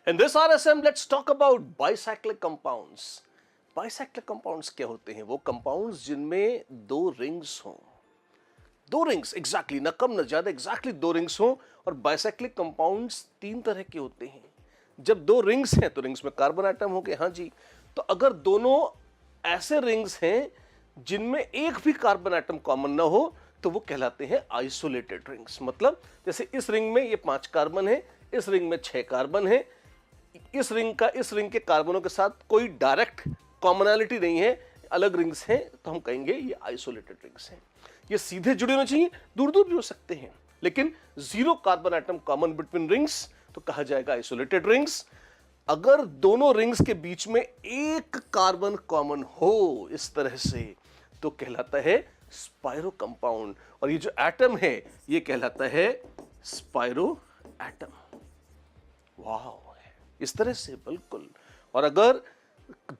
In this RSM, let's talk about bicyclic compounds. Bicyclic compounds क्या होते हैं? वो compounds जिनमें दो rings हों, दो रिंग्स एग्जैक्टली, न कम न ज्यादा, एग्जैक्टली दो रिंग्स हों। और बाइसाइक्लिक कंपाउंड्स तीन तरह के होते हैं। जब दो रिंग्स हैं तो रिंग्स में कार्बन एटम हो गए, हाँ जी। तो अगर दोनों ऐसे रिंग्स हैं जिनमें एक भी कार्बन एटम कॉमन ना हो तो वो कहलाते हैं आइसोलेटेड रिंग्स। मतलब जैसे इस रिंग में ये 5 कार्बन है, इस रिंग में 6 कार्बन है, इस रिंग के कार्बनों के साथ कोई डायरेक्ट कॉमनैलिटी नहीं है, अलग रिंग्स हैं, तो हम कहेंगे ये आइसोलेटेड रिंग्स हैं। ये सीधे जुड़े होने चाहिए, दूर दूर भी हो सकते हैं, लेकिन 0 carbon atom common between rings तो कहा जाएगा आइसोलेटेड रिंग्स। अगर दोनों रिंग्स के बीच में एक कार्बन कॉमन हो इस तरह से तो कहलाता है स्पाइरो कंपाउंड। और ये जो एटम है ये कहलाता है स्पाइरो एटम। वाह, इस तरह से बिल्कुल। और अगर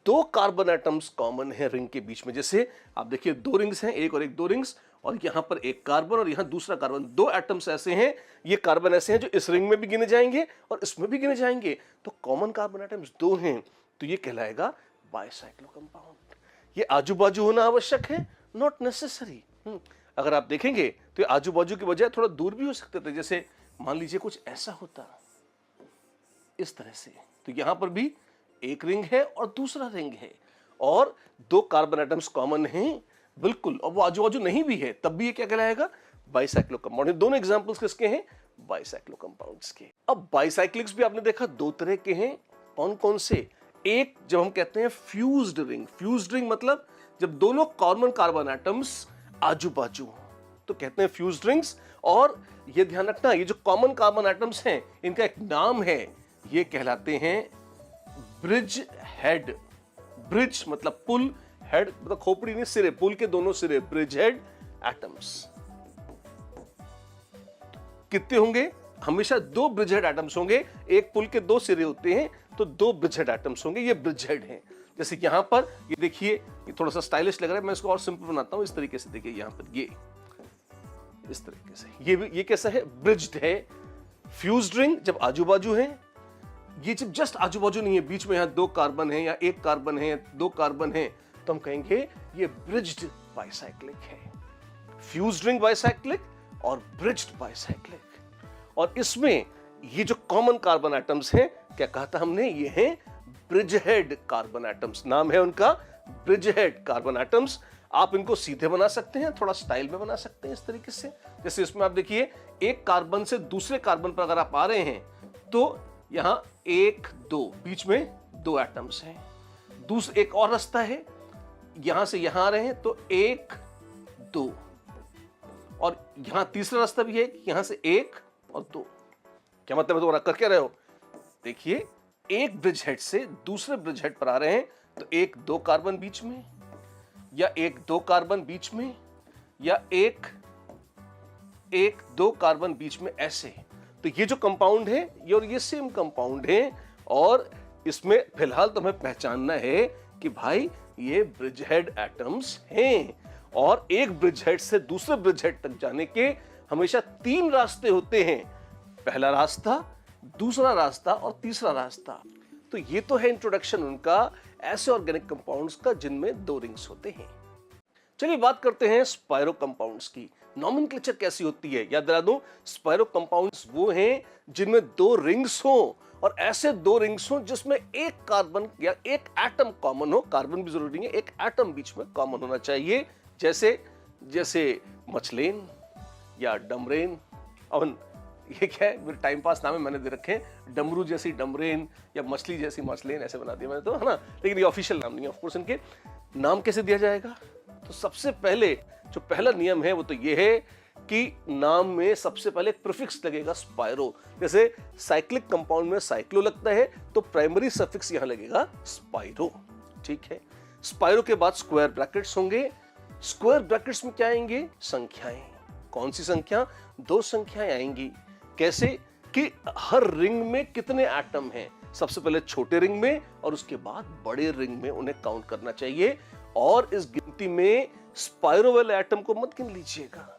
दो कार्बन एटम्स कॉमन है रिंग के बीच में, जैसे आप देखिए दो रिंग्स हैं, एक और एक, दो रिंग्स, और यहां पर एक कार्बन और यहां दूसरा कार्बन, दो एटम्स ऐसे हैं, ये कार्बन ऐसे हैं जो इस रिंग में भी गिने जाएंगे और इसमें भी गिने जाएंगे, तो कॉमन कार्बन एटम्स दो हैं, तो ये कहलाएगा बाइसाइक्लो कंपाउंड। ये आजू बाजू होना आवश्यक है? Not necessary. अगर आप देखेंगे तो ये आजू बाजू की बजाय थोड़ा दूर भी हो सकते थे। जैसे मान लीजिए कुछ ऐसा होता इस तरह से, तो यहां पर भी एक रिंग है और दूसरा रिंग है और दो कार्बन एटम्स कॉमन हैं बिल्कुल, और वो आजू बाजू नहीं भी है, तब भी ये क्या कहलाएगा? Bicyclo compound. दोनों एग्जांपल्स किसके हैं? बाइसाइक्लो कंपाउंड्स के। अब बाइसाइक्लिक्स भी आपने देखा दो तरह के हैं। कौन कौन से? एक जब हम कहते हैं फ्यूज्ड रिंग, फ्यूज्ड रिंग मतलब जब दोनों कॉमन कार्बन एटम्स आजू बाजू हो तो कहते हैं फ्यूज्ड रिंग्स। और ये ध्यान रखना, ये जो कॉमन कार्बन एटम्स हैं इनका एक नाम है, ये कहलाते हैं ब्रिज हेड। ब्रिज मतलब पुल, हेड मतलब खोपड़ी नहीं, सिरे, पुल के दोनों सिरे, ब्रिज हेड एटम्स। कितने होंगे? हमेशा दो ब्रिज हेड एटम्स होंगे। एक पुल के दो सिरे होते हैं तो दो ब्रिज हेड एटम्स होंगे, ये ब्रिज हेड हैं। जैसे यहां पर ये देखिए, ये थोड़ा सा स्टाइलिश लग रहा है, मैं इसको और सिंपल बनाता हूं इस तरीके से। देखिए यहां पर ये इस तरीके से, ये कैसा है? ब्रिज्ड है। फ्यूज्ड रिंग जब आजू बाजू है, ये जब जस्ट आजू बाजू नहीं है, बीच में यहां दो कार्बन है या एक कार्बन है, दो कार्बन है, तो हम कहेंगे ये ब्रिज्ड बाइसाइक्लिक है। फ्यूज्ड रिंग बाइसाइक्लिक और ब्रिज्ड बाइसाइक्लिक। और इसमें ये जो कॉमन कार्बन एटम्स हैं, क्या कहा था हमने? ये हैं ब्रिज हेड कार्बन एटम्स। नाम है उनका ब्रिज हेड कार्बन एटम्स। आप इनको सीधे बना सकते हैं, थोड़ा स्टाइल में बना सकते हैं इस तरीके से। जैसे इसमें आप देखिए, एक कार्बन से दूसरे कार्बन पर अगर आप आ रहे हैं तो यहां 1 2 बीच में दो एटम्स हैं। दूसरा एक और रास्ता है, यहां से यहां आ रहे हैं तो 1 2, और यहां तीसरा रास्ता भी है, यहां से 1 और 2। क्या मतलब है? तो कर क्या रहे हो? देखिए, एक ब्रिज हेड से दूसरे ब्रिज हेड पर आ रहे हैं तो 1 2 कार्बन बीच में, या 1 2 कार्बन बीच में, या 1 2 कार्बन बीच में, ऐसे। तो ये जो कंपाउंड है ये और ये सेम कंपाउंड है, और इसमें फिलहाल तो हमें पहचानना है कि भाई ये ब्रिज हेड एटम्स हैं। और एक ब्रिज हेड से दूसरे ब्रिज हेड तक जाने के हमेशा 3 रास्ते होते हैं, पहला रास्ता, दूसरा रास्ता और तीसरा रास्ता। तो ये तो है इंट्रोडक्शन उनका, ऐसे ऑर्गेनिक कंपाउंड्स का जिनमें दो रिंग्स होते हैं। चलिए बात करते हैं स्पाइरो कंपाउंड्स की। नॉमेनक्लेचर कैसी होती है? याद दिला दूं, स्पाइरो कंपाउंड्स वो हैं जिनमें दो रिंग्स हो, और ऐसे दो रिंग्स हो जिसमें एक कार्बन या एक एटम कॉमन हो। कार्बन भी जरूरी नहीं है, एक एटम बीच में कॉमन होना चाहिए। जैसे मछलेन या डमरेन। और ये क्या है? मेरे टाइम पास नाम है, मैंने दे रखे हैं डमरू जैसी डमरेन या मछली जैसी मछलेन, ऐसे बना दिया मैंने तो, है ना। लेकिन ये ऑफिशियल नाम नहीं है। ऑफ कोर्स इनके नाम कैसे दिया जाएगा? तो सबसे पहले जो पहला नियम है वो तो ये है कि नाम में सबसे पहले एक प्रीफिक्स लगेगा, स्पाइरो। जैसे साइक्लिक कंपाउंड में साइक्लो लगता है तो प्राइमरी सफिक्स यहां लगेगा स्पाइरो। ठीक है। स्पाइरो के बाद स्क्वायर ब्रैकेट्स होंगे। स्क्वायर ब्रैकेट्स में क्या आएंगे? संख्याएं। कौन सी संख्या? 2 संख्याएं आएंगी। कैसे? कि हर रिंग में कितने एटम हैं, सबसे पहले छोटे रिंग में और उसके बाद बड़े रिंग में उन्हें काउंट करना चाहिए। और इस गिनती में स्पाइरो वाले एटम को मत गिन लीजिएगा।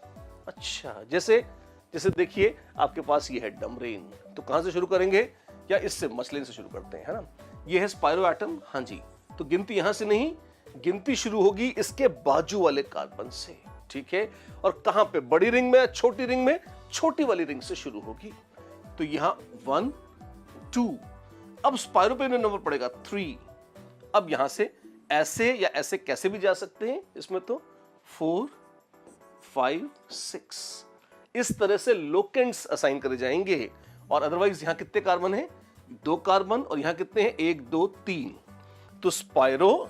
अच्छा, जैसे देखिए आपके पास ये है डमरेन, तो कहां से शुरू करेंगे? या इससे मसलिन से शुरू करते हैं, है ना। ये है स्पाइरो एटम, हाँ जी। तो गिनती यहां से नहीं, गिनती शुरू होगी इसके बाजू वाले कार्बन से, ठीक है। और कहां पे, बड़ी रिंग में या छोटी रिंग में, छोटी वाली रिंग से शुरू होगी। तो यहां 1 2, अब स्पाइरो पे नंबर पड़ेगा 3। अब यहां से ऐसे या ऐसे कैसे भी जा सकते हैं इसमें, तो 4 5 6 इस तरह से लोकेंट्स असाइन करे जाएंगे। और अदरवाइज यहां कितने कार्बन हैं, 2 कार्बन, और यहां कितने हैं, 1 2 3। तो स्पाइरो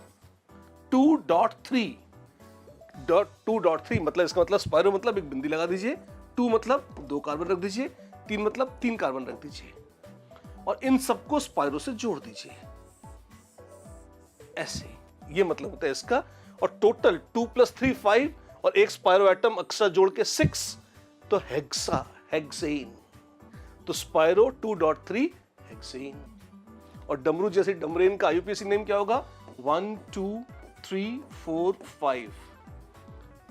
2.3 मतलब इसका मतलब स्पाइरो मतलब एक बिंदी लगा दीजिए, 2 मतलब 2 कार्बन रख दीजिए, 3 मतलब 3 कार्बन रख दीजिए, और इन सबको स्पाइरो से जोड़ दीजिए ऐसे। ये मतलब होता है इसका। और टोटल 2 + 3 5, और एक स्पाइरो एटम अक्सर जोड़ के 6, तो हेक्सा, हेक्सेन। तो स्पाइरो 2.3 हेक्सेन। और डमरू जैसे डमरेन का आईयूपीएसी नेम क्या होगा, 1 2 3 4 5,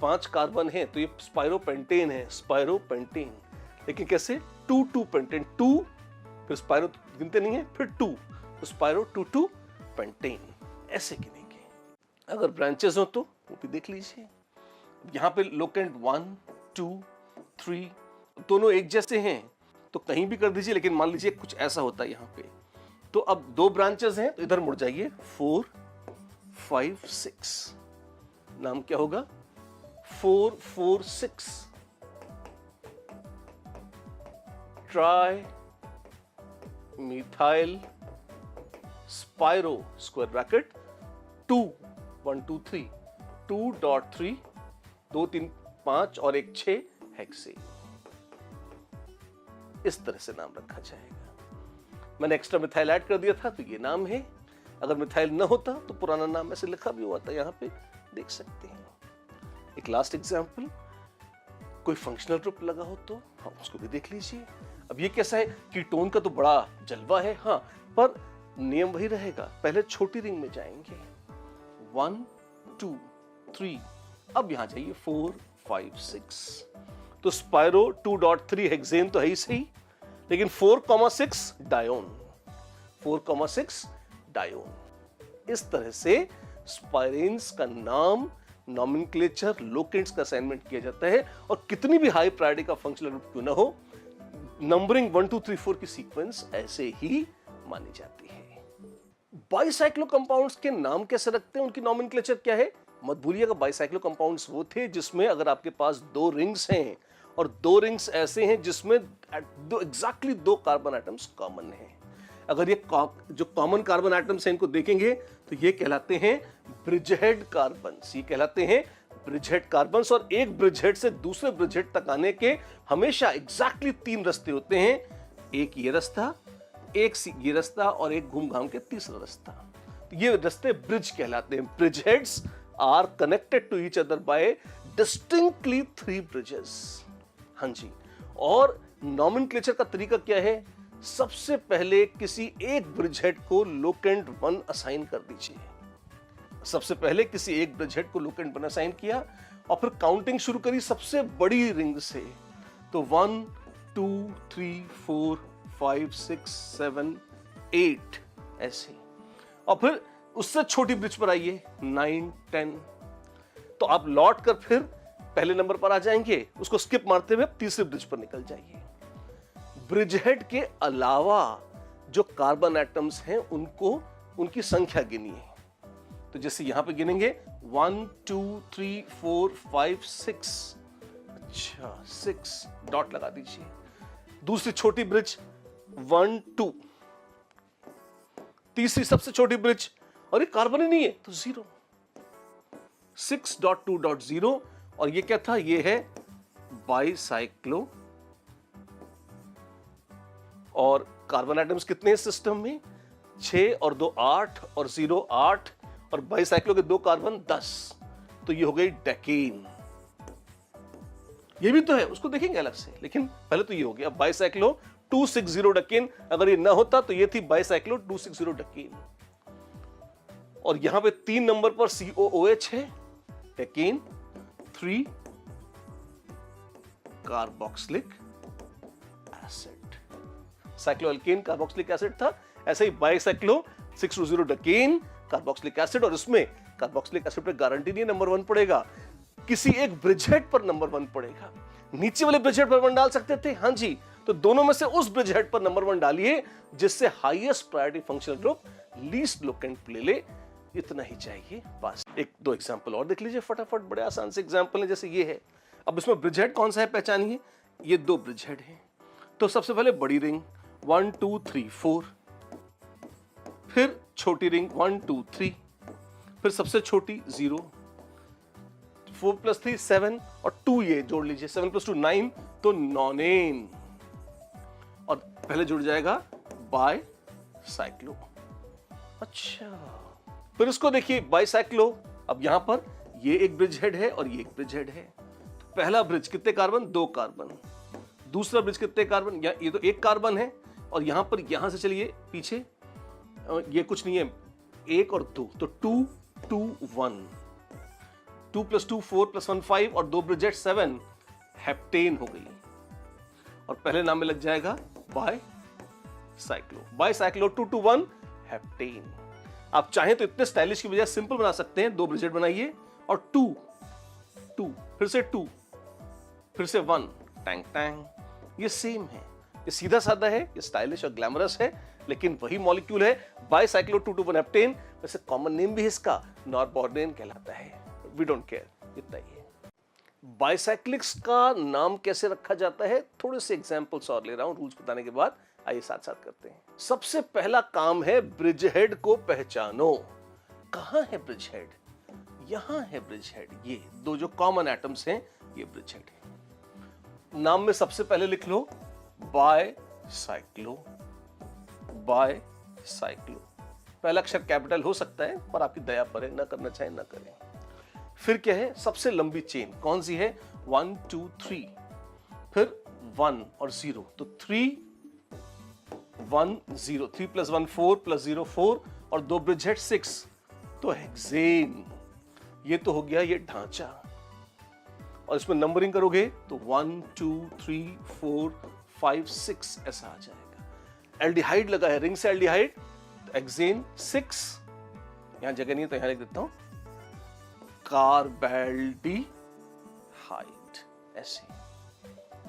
5 कार्बन है, तो ये स्पाइरो पेंटेन है, स्पाइरो पेंटेन। लेकिन कैसे, 2 2 पेंटेन, 2 फिर स्पाइरो गिनते नहीं है, फिर 2, तो स्पाइरो 2 2 पेंटेन, ऐसे गिनेंगे। अगर ब्रांचेस हो तो वो भी देख लीजिए। यहां पे लोकेंट 1 2 3 दोनों एक जैसे हैं, तो कहीं भी कर दीजिए। लेकिन मान लीजिए कुछ ऐसा होता है यहां पे, तो अब 2 ब्रांचेस हैं, तो इधर मुड़ जाइए, 4 5 6, नाम क्या होगा, 4 4 6 tri methyl spiro square bracket 2 1 2 3 2.3 2 3 5 और 1 6 हेक्सेन। इस तरह से नाम रखा जाएगा। मैंने एक्स्ट्रा मिथाइल ऐड कर दिया था, तो ये नाम है। अगर मिथाइल न होता तो पुराना नाम ऐसे लिखा भी हुआ था, यहां पे देख सकते हैं। एक लास्ट एग्जांपल, कोई फंक्शनल ग्रुप लगा हो तो हाँ, उसको भी देख लीजिए। अब ये कैसा है, कीटोन का तो बड़ा जलवा है, हाँ, पर नियम वही रहेगा, पहले छोटी रिंग में जाएंगे, 1 2 3, अब यहां जाइए 4 5 6। तो स्पाइरो 2.3 हेक्सेन तो है ही सही, लेकिन 4,6 डायोन, 4,6 डायोन। इस तरह से स्पाइरेन्स का नाम, नॉमेनक्लेचर, लोकेंट्स का असाइनमेंट किया जाता है। और कितनी भी हाई प्रायोरिटी का फंक्शनल ग्रुप क्यों ना हो, नंबरिंग 1 2 3 4 की सीक्वेंस ऐसे ही मानी जाती है। बाइसाइक्लो कंपाउंड्स के नाम कैसे रखते हैं, उनकी नॉमेनक्लेचर क्या है, मत भूलिएगा। बाइसाइक्लो कंपाउंड्स वो थे जिसमें अगर आपके पास 2 रिंग्स हैं, और 2 रिंग्स ऐसे हैं जिसमें एग्जैक्टली 2 कार्बन एटम्स कॉमन हैं। अगर ये जो कॉमन कार्बन एटम्स हैं इनको देखेंगे तो ये कहलाते हैं ब्रिजहेड कार्बन्स, ये कहलाते हैं ब्रिजहेड कार्बन्स। और एक ब्रिजहेड से दूसरे ब्रिजहेड तक आने के हमेशा एग्जैक्टली 3 रास्ते होते हैं, एक ये रास्ता, एक ये रास्ता, और एक घूम घाम के तीसरा रास्ता। ये रास्ते ब्रिज कहलाते हैं। Bridgeheads are connected to each other by distinctly 3 bridges. हाँ जी। और नॉमेनक्लेचर का तरीका क्या है, सबसे पहले किसी एक ब्रिजहेड को लोकेंट 1 असाइन कर दीजिए। सबसे पहले किसी एक ब्रिजहेड को लोकेंट 1 असाइन किया, और फिर काउंटिंग शुरू करी सबसे बड़ी रिंग से। तो 1 2 3 4 5 6 7 8 ऐसे, और फिर उससे छोटी ब्रिज पर आइए 9 10। तो आप लौट कर फिर पहले नंबर पर आ जाएंगे, उसको स्किप मारते हुए तीसरे ब्रिज पर निकल जाइए। ब्रिजहेड के अलावा जो कार्बन एटम्स हैं उनको, उनकी संख्या गिनिए। तो जैसे यहां पे गिनेंगे 1 2 3 4 5 6, अच्छा 6 डॉट लगा दीजिए। दूसरी छोटी ब्रिज 1 2, तीसरी सबसे छोटी ब्रिज, और ये कार्बन ही नहीं है तो 0, 6.2.0। और ये क्या था, ये है बाइसाइक्लो। और कार्बन एटम्स कितने हैं सिस्टम में, 6 और 2 8, और 0 8, और बाइसाइक्लो के 2 कार्बन 10, तो ये हो गई डेकेन। ये भी तो है, उसको देखेंगे अलग से, लेकिन पहले तो ये हो गया बाइसाइक्लो 260 डेकेन। अगर ये ना होता तो ये थी बाइसाइक्लो 260 डेकेन। और यहां पे 3 नंबर पर COOH है, decane 3 carboxylic acid. Cycloalkane carboxylic acid था, ऐसे ही बाइसाइक्लो 620 डकेन कार्बोक्सिलिक एसिड, और इसमें कार्बोक्सिलिक एसिड पे गारंटी नहीं नंबर 1 पड़ेगा, किसी एक ब्रिजहेड पर नंबर 1 पड़ेगा। नीचे वाले ब्रिजहेड पर 1 डाल सकते थे, हाँ जी, तो दोनों में से उस ब्रिजहेड पर नंबर 1 डालिए जिससे highest priority functional group least locant ले ले, इतना ही चाहिए बस। एक दो एग्जांपल और देख लीजिए फटाफट, बड़े आसान से एग्जांपल है, जैसे ये है। अब इसमें ब्रिजहेड कौन सा है पहचानिए, ये 2 ब्रिजहेड हैं। तो सबसे पहले बड़ी रिंग 1 2 3 4, फिर छोटी रिंग 1 2 3, फिर सबसे छोटी 0, 4 + 3 7 और 2 ये जोड़ लीजिए, 7 + 2 9, तो नॉनेन, और पहले जुड़ जाएगा बाइसाइक्लो। अच्छा, फिर इसको देखिए बाइसाइक्लो, अब यहां पर ये एक ब्रिजहेड है और ये एक ब्रिजहेड है। तो पहला ब्रिज कितने कार्बन, 2 कार्बन, दूसरा ब्रिज कितने कार्बन, ये तो 1 कार्बन है, और यहां पर यहां से चलिए पीछे, ये कुछ नहीं है, 1 और 2, तो 2 2 1, 2 + 2 4 + 1 5, और 2 ब्रिजहेड 7, हेप्टेन हो गई, और पहले नाम में लग जाएगा बाइसाइक्लो, बाइसाइक्लो 2 2 1 हेप्टेन। आप चाहें तो इतने स्टाइलिश की बजाय सिंपल बना सकते हैं, 2 ब्रिजहेड बनाइए और 2 2, फिर से 2, फिर से 1, टैंग टैंग, ये सेम है, ये सीधा साधा है, ये स्टाइलिश और ग्लैमरस है, लेकिन वही मॉलिक्यूल है, बाइसाइक्लो 2 2 1 हेप्टेन। वैसे कॉमन नेम भी है इसका नॉरबॉर्नेन कहलाता है, वी डोंट केयर, इतना ही है। बाइसाइक्लिक्स का नाम कैसे रखा जाता है, थोड़े से एग्जांपल्स और ले रहा हूं रूल्स बताने के बाद, आइए साथ साथ करते हैं। सबसे पहला काम है ब्रिजहेड को पहचानो। कहां है ब्रिजहेड, यहां है ब्रिजहेड, ये 2 जो कॉमन एटम्स हैं ये ब्रिजहेड है। नाम में सबसे पहले लिख लो बाइसाइक्लो, बाइसाइक्लो, पहला अक्षर कैपिटल हो सकता है पर आपकी दया पर है, ना करना चाहे ना करें। फिर क्या है, सबसे लंबी चेन कौन सी है, 1 2 3, फिर 1 और 0, तो 3 1 0, 3 + 1 4 + 0 4, और 2 ब्रिजहेड 6, तो हेक्सेन। ये तो हो गया ये ढांचा, और इसमें नंबरिंग करोगे तो 1 2 3 4 5 6 ऐसा आ जाएगा। एल्डिहाइड लगा है, रिंग से एल्डिहाइड, तो हेक्सेन 6, यहां जगह नहीं है तो यहां लिख देता हूं कार्बैल्डिहाइड, ऐसे।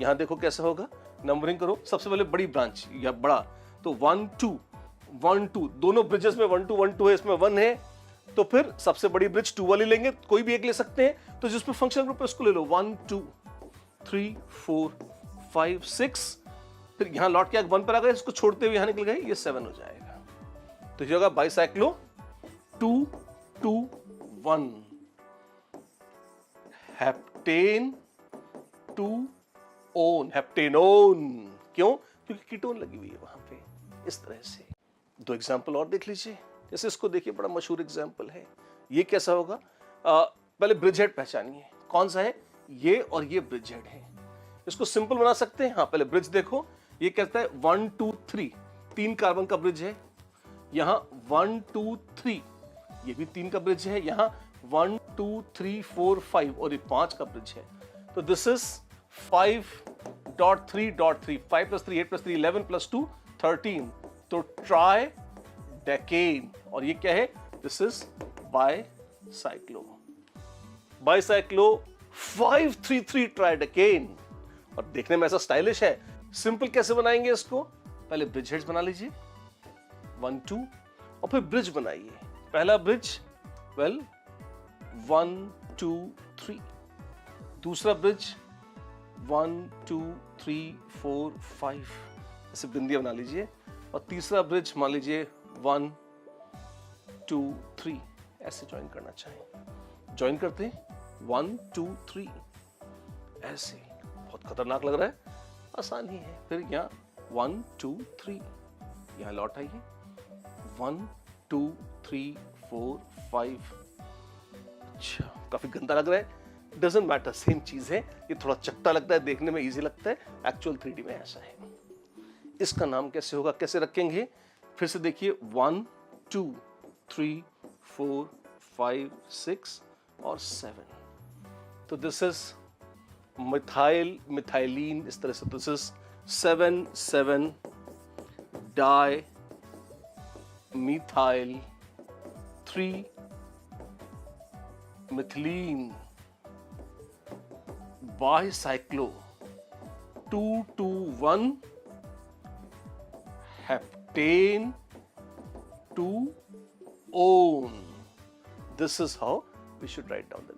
यहां देखो कैसा होगा, नंबरिंग करो, सबसे पहले बड़ी ब्रांच या बड़ा, तो 1 2 1 2, दोनों ब्रिजेस में 1 2 1 2 है, इसमें 1 है, तो फिर सबसे बड़ी ब्रिज 2 वाली लेंगे, कोई भी एक ले सकते हैं, तो जिसमें फंक्शनल ग्रुप है उसको ले लो, 1 2 3 4 5 6, फिर यहां लौट के 1 पर आ गए, इसको छोड़ते हुए यहां निकल गए, ये 7 हो जाएगा। तो ये होगा बाइसाइक्लो 2 2 1 हेप्टेन 2 ओन, हेप्टेनोन, क्यों, क्योंकि कीटोन लगी हुई है वहां पे, इस तरह से। 2 एग्जांपल और देख लीजिए, जैसे इसको देखिए, बड़ा मशहूर एग्जांपल है, ये कैसा होगा, पहले ब्रिजहेड पहचानिए, कौन सा है, ये और ये ब्रिजहेड है, इसको सिंपल बना सकते हैं। हाँ, पहले ब्रिज देखो, ये कहता है 1 2 3, 3 कार्बन का ब्रिज है, यहां 1 2 3, ये भी 3 का ब्रिज है, यहां 1 2 3 4 5, और ये 5 का ब्रिज है, तो दिस इज 5.3.3, 5 + 3 8 + 3 11 + 2 13, तो ट्राई डेकेन, और ये क्या है, दिस इज बाइसाइक्लो, बाइसाइक्लो 533 ट्राइडेकेन, और देखने में ऐसा स्टाइलिश है। सिंपल कैसे बनाएंगे इसको, पहले ब्रिजहेड्स बना लीजिए 1 2, और फिर ब्रिज बनाइए, पहला ब्रिज 1 2 3, दूसरा ब्रिज 1 2 3 4 5, ऐसे बिंदियां बना लीजिए, और तीसरा ब्रिज मान लीजिए 1 2 3, ऐसे ज्वाइन करना चाहें, ज्वाइन करते हैं 1 2 3, ऐसे। बहुत खतरनाक लग रहा है, आसान ही है। फिर यहाँ 1 2 3, यहाँ लौट आइए 1 2 3 4 5। अच्छा, काफी गंदा लग रहा है, डजंट मैटर, सेम चीज है, ये थोड़ा चट्टा लगता है, देखने में इजी लगता है, एक्चुअल 3D में ऐसा है। इसका नाम कैसे होगा, कैसे रखेंगे, फिर से देखिए 1 2 3 4 5 6 और 7, तो दिस इज मिथाइल मिथाइलिन, इस तरह से, this is 7 7 di methyl 3 methylene bicyclo 2,2,1 heptane 2 one. This is how we should write down the